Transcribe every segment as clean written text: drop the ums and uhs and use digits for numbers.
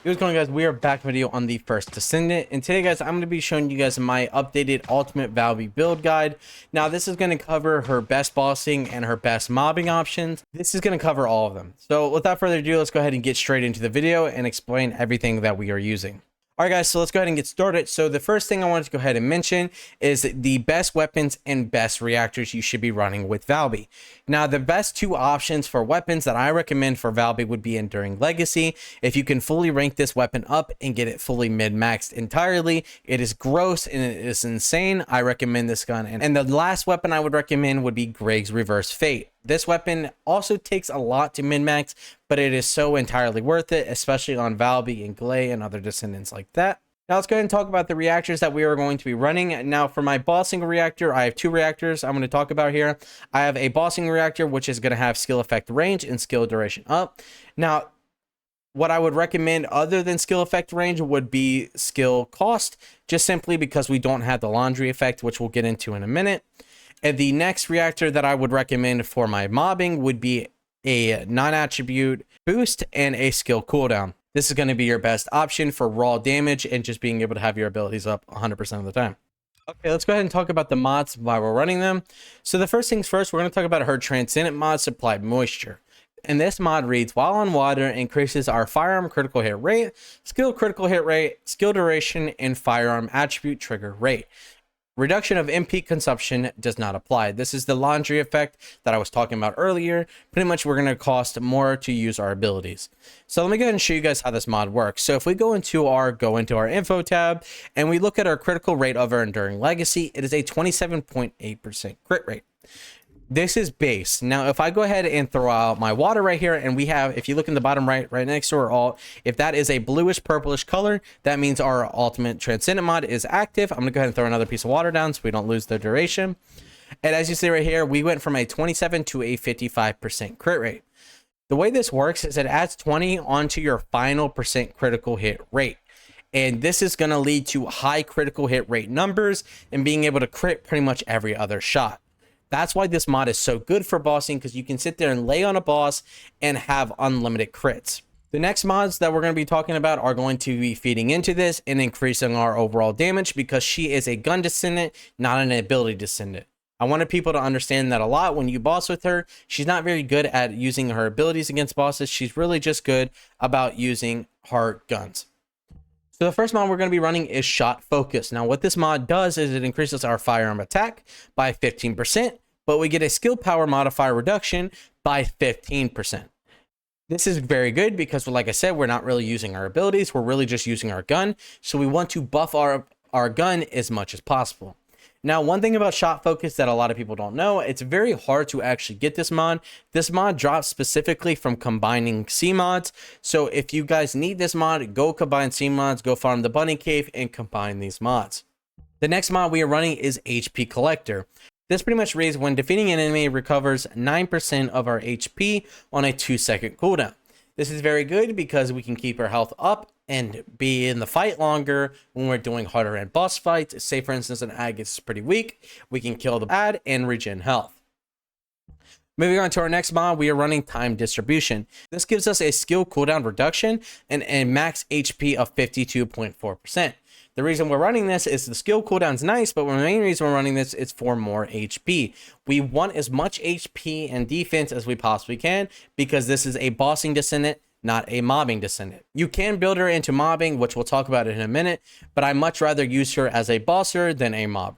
What's going on, guys? We are back video on the first Descendant, and today, guys, I'm going to be showing you guys my updated ultimate Valby build guide. Now, this is going to cover her best bossing and her best mobbing options. This is going to cover all of them. So without further ado, let's go ahead and get straight into the video and explain everything that we are using. Alright, guys, so let's go ahead and get started. So the first thing I wanted to go ahead and mention is the best weapons and best reactors you should be running with Valby. Now, the best two options for weapons that I recommend for Valby would be Enduring Legacy. If you can fully rank this weapon up and get it fully mid-maxed entirely, it is gross and it is insane. I recommend this gun. And the last weapon I would recommend would be Greg's Reverse Fate. This weapon also takes a lot to min-max, but it is so entirely worth it, especially on Valby and Glay and other Descendants like that. Now let's go ahead and talk about the reactors that we are going to be running. Now for my bossing reactor, I have two reactors I'm going to talk about here. I have a bossing reactor, which is going to have skill effect range and skill duration up. Now, what I would recommend other than skill effect range would be skill cost, just simply because we don't have the laundry effect, which we'll get into in a minute. And the next reactor that I would recommend for my mobbing would be a non-attribute boost and a skill cooldown. This is going to be your best option for raw damage and just being able to have your abilities up 100% of the time. Okay, let's go ahead and talk about the mods while we're running them. So the first things first, we're going to talk about her Transcendent mod, Supplied Moisture. And this mod reads, while on water, increases our firearm critical hit rate, skill critical hit rate, skill duration, and firearm attribute trigger rate. Reduction of MP consumption does not apply. This is the laundry effect that I was talking about earlier. Pretty much we're going to cost more to use our abilities. So let me go ahead and show you guys how this mod works. So if we go into our info tab and we look at our critical rate of our Enduring Legacy, it is a 27.8% crit rate. This is base. Now, if I go ahead and throw out my water right here, and we have, if you look in the bottom right next to our alt, if that is a bluish purplish color, that means our ultimate Transcendent mod is active. I'm gonna go ahead and throw another piece of water down so we don't lose the duration. And as you see right here, we went from a 27 to a 55% crit rate. The way this works is it adds 20 onto your final percent critical hit rate. And this is gonna lead to high critical hit rate numbers and being able to crit pretty much every other shot. That's why this mod is so good for bossing, because you can sit there and lay on a boss and have unlimited crits. The next mods that we're going to be talking about are going to be feeding into this and increasing our overall damage, because she is a gun descendant, not an ability descendant. I wanted people to understand that a lot when you boss with her. She's not very good at using her abilities against bosses. She's really just good about using her guns. So the first mod we're going to be running is Shot Focus. Now what this mod does is it increases our firearm attack by 15%, but we get a skill power modifier reduction by 15%. This is very good because, like I said, we're not really using our abilities. We're really just using our gun. So we want to buff our gun as much as possible. Now, one thing about Shot Focus that a lot of people don't know, it's very hard to actually get this mod. This mod drops specifically from combining C mods. So if you guys need this mod, go combine C mods, go farm the bunny cave and combine these mods. The next mod we are running is HP Collector. This pretty much reads, when defeating an enemy, recovers 9% of our HP on a 2-second cooldown. This is very good because we can keep our health up and be in the fight longer when we're doing harder end boss fights. Say for instance an ag is pretty weak, we can kill the ad and regen health. Moving on to our next mod, we are running Time Distribution. This gives us a skill cooldown reduction and a max HP of 52.4%. The reason we're running this is the skill cooldown's nice, but the main reason we're running this is for more HP. We want as much HP and defense as we possibly can, because this is a bossing descendant, not a mobbing descendant. You can build her into mobbing, which we'll talk about in a minute, but I much rather use her as a bosser than a mobber.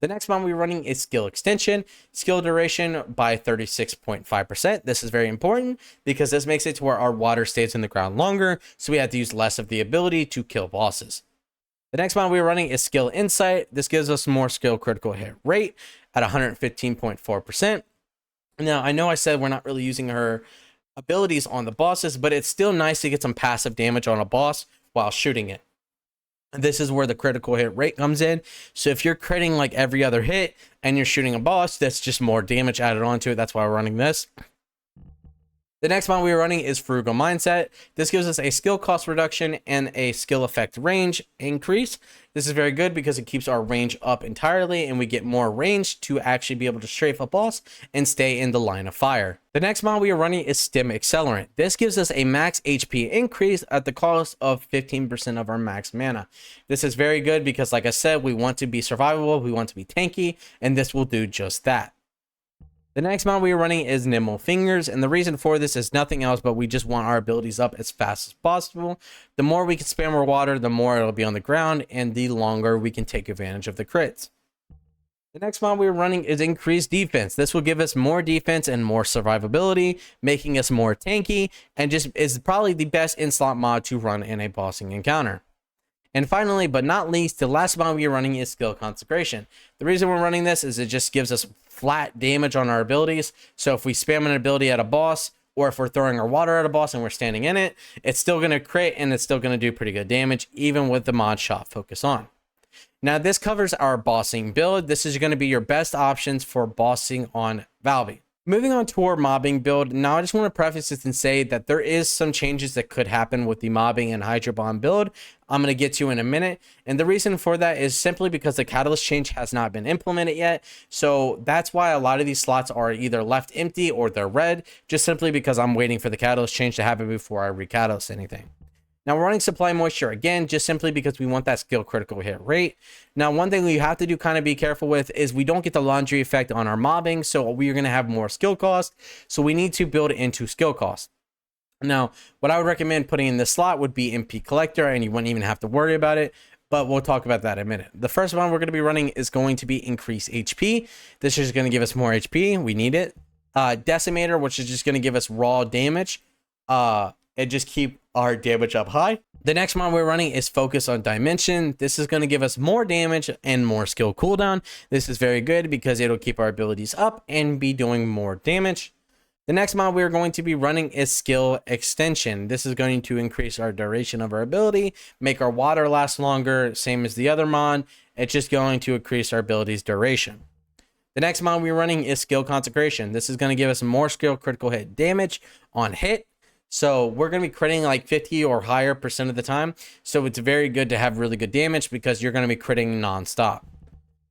The next mod we're running is Skill Extension, skill duration by 36.5%. This is very important because this makes it to where our water stays in the ground longer, so we have to use less of the ability to kill bosses. The next mod we're running is Skill Insight. This gives us more skill critical hit rate at 115.4%. Now, I know I said we're not really using her abilities on the bosses, but it's still nice to get some passive damage on a boss while shooting it. And this is where the critical hit rate comes in. So if you're critting like every other hit and you're shooting a boss, that's just more damage added onto it. That's why we're running this. The next mod we are running is Frugal Mindset. This gives us a skill cost reduction and a skill effect range increase. This is very good because it keeps our range up entirely and we get more range to actually be able to strafe a boss and stay in the line of fire. The next mod we are running is Stim Accelerant. This gives us a max HP increase at the cost of 15% of our max mana. This is very good because, like I said, we want to be survivable, we want to be tanky, and this will do just that. The next mod we are running is Nimble Fingers, and the reason for this is nothing else but we just want our abilities up as fast as possible. The more we can spam our water, the more it'll be on the ground, and the longer we can take advantage of the crits. The next mod we are running is Increased Defense. This will give us more defense and more survivability, making us more tanky, and just is probably the best in-slot mod to run in a bossing encounter. And finally, but not least, the last mod we are running is Skill Consecration. The reason we're running this is it just gives us flat damage on our abilities. So if we spam an ability at a boss, or if we're throwing our water at a boss and we're standing in it, it's still going to crit and it's still going to do pretty good damage, even with the mod Shot Focus on. Now, this covers our bossing build. This is going to be your best options for bossing on Valby. Moving on to our mobbing build, now I just want to preface this and say that there is some changes that could happen with the mobbing and Hydro Bomb build. I'm going to get to in a minute, and the reason for that is simply because the catalyst change has not been implemented yet, so that's why a lot of these slots are either left empty or they're red, just simply because I'm waiting for the catalyst change to happen before I recatalyst anything. Now, we're running Supply Moisture again, just simply because we want that skill critical hit rate. Now, one thing we have to do kind of be careful with is we don't get the laundry effect on our mobbing, so we're going to have more skill cost, so we need to build it into skill cost. Now, what I would recommend putting in this slot would be MP Collector, and you wouldn't even have to worry about it, but we'll talk about that in a minute. The first one we're going to be running is going to be Increase HP. This is going to give us more HP. We need it. Decimator, which is just going to give us raw damage. And just keep our damage up high. The next mod we're running is Focus on Dimension. This is going to give us more damage and more skill cooldown. This is very good because it'll keep our abilities up and be doing more damage. The next mod we're going to be running is Skill Extension. This is going to increase our duration of our ability, make our water last longer, same as the other mod. It's just going to increase our abilities duration. The next mod we're running is Skill Consecration. This is going to give us more skill critical hit damage on hit. So we're going to be critting like 50 or higher % of the time. So it's very good to have really good damage because you're going to be critting nonstop.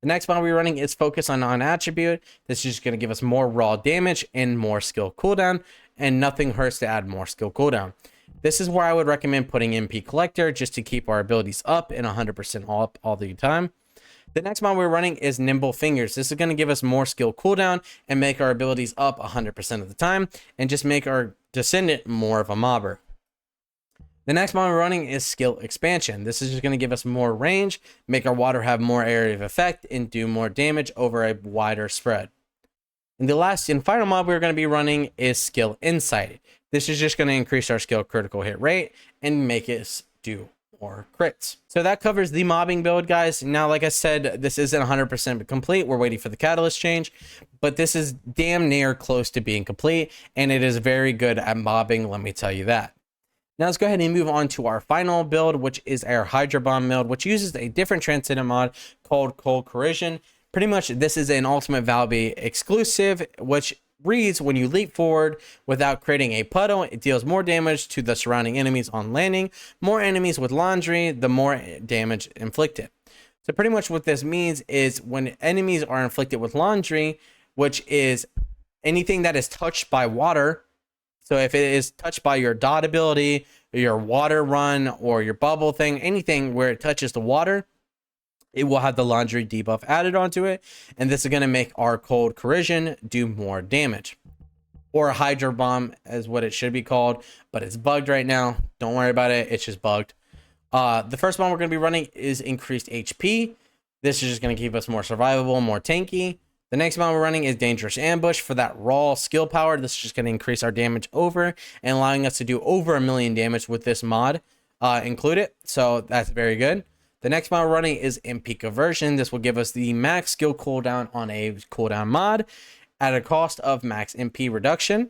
The next mod we're running is Focus on Non-Attribute. This is just going to give us more raw damage and more skill cooldown. And nothing hurts to add more skill cooldown. This is where I would recommend putting MP Collector just to keep our abilities up and 100% up all the time. The next mod we're running is Nimble Fingers. This is going to give us more skill cooldown and make our abilities up 100% of the time and just make our Descendant more of a mobber. The next mod we're running is Skill Expansion. This is just going to give us more range, make our water have more area of effect, and do more damage over a wider spread. And the last and final mod we're going to be running is Skill Insight. This is just going to increase our skill critical hit rate and make us do more crits. So that covers the mobbing build, guys. Now, like I said, this isn't 100% complete. We're waiting for the catalyst change, but this is damn near close to being complete, and it is very good at mobbing, let me tell you that. Now let's go ahead and move on to our final build, which is our Hydro Bomb build, which uses a different Transcendent mod called Cold Corrosion. Pretty much this is an Ultimate Valby exclusive, which reads when you leap forward without creating a puddle, it deals more damage to the surrounding enemies on landing. More enemies with laundry, the more damage inflicted. So pretty much what this means is when enemies are inflicted with laundry, which is anything that is touched by water. So if it is touched by your dot ability, your water run, or your bubble thing, anything where it touches the water, it will have the laundry debuff added onto it, and this is going to make our Cold Corrosion do more damage. Or Hydro Bomb is what it should be called, but it's bugged right now. Don't worry about it, it's just bugged. The first one we're going to be running is Increased HP. This is just going to keep us more survivable, more tanky. The next one we're running is Dangerous Ambush for that raw skill power. This is just going to increase our damage over and allowing us to do over 1 million damage with this mod included. So that's very good. The next mod we're running is MP Conversion. This will give us the max skill cooldown on a cooldown mod at a cost of max MP reduction.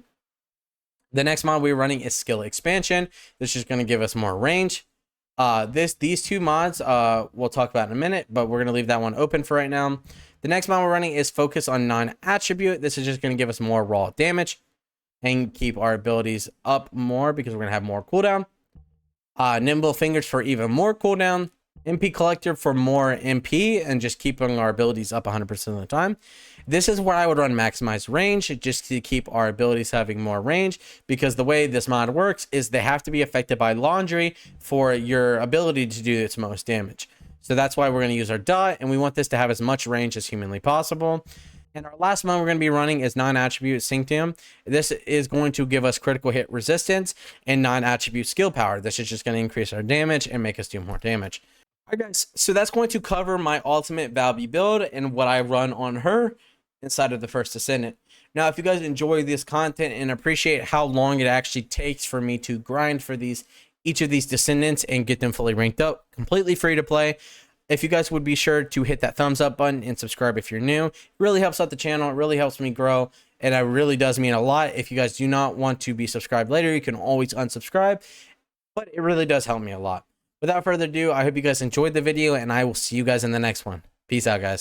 The next mod we're running is Skill Expansion. This is going to give us more range. These two mods we'll talk about in a minute, but we're going to leave that one open for right now. The next mod we're running is Focus on Non-Attribute. This is just going to give us more raw damage. and keep our abilities up more because we're going to have more cooldown. Nimble Fingers for even more cooldown. MP Collector for more MP and just keeping our abilities up 100% of the time. This is where I would run Maximize Range just to keep our abilities having more range, because the way this mod works is they have to be affected by Laundry for your ability to do its most damage. So that's why we're going to use our dot, and we want this to have as much range as humanly possible. And our last mod we're going to be running is non-attribute Synctium. This is going to give us critical hit resistance and non-attribute skill power. This is just going to increase our damage and make us do more damage. All right, guys, so that's going to cover my ultimate Valby build and what I run on her inside of the first Descendant. Now, if you guys enjoy this content and appreciate how long it actually takes for me to grind for each of these Descendants and get them fully ranked up, completely free to play, if you guys would be sure to hit that thumbs up button and subscribe if you're new. It really helps out the channel. It really helps me grow, and it really does mean a lot. If you guys do not want to be subscribed later, you can always unsubscribe, but it really does help me a lot. Without further ado, I hope you guys enjoyed the video, and I will see you guys in the next one. Peace out, guys.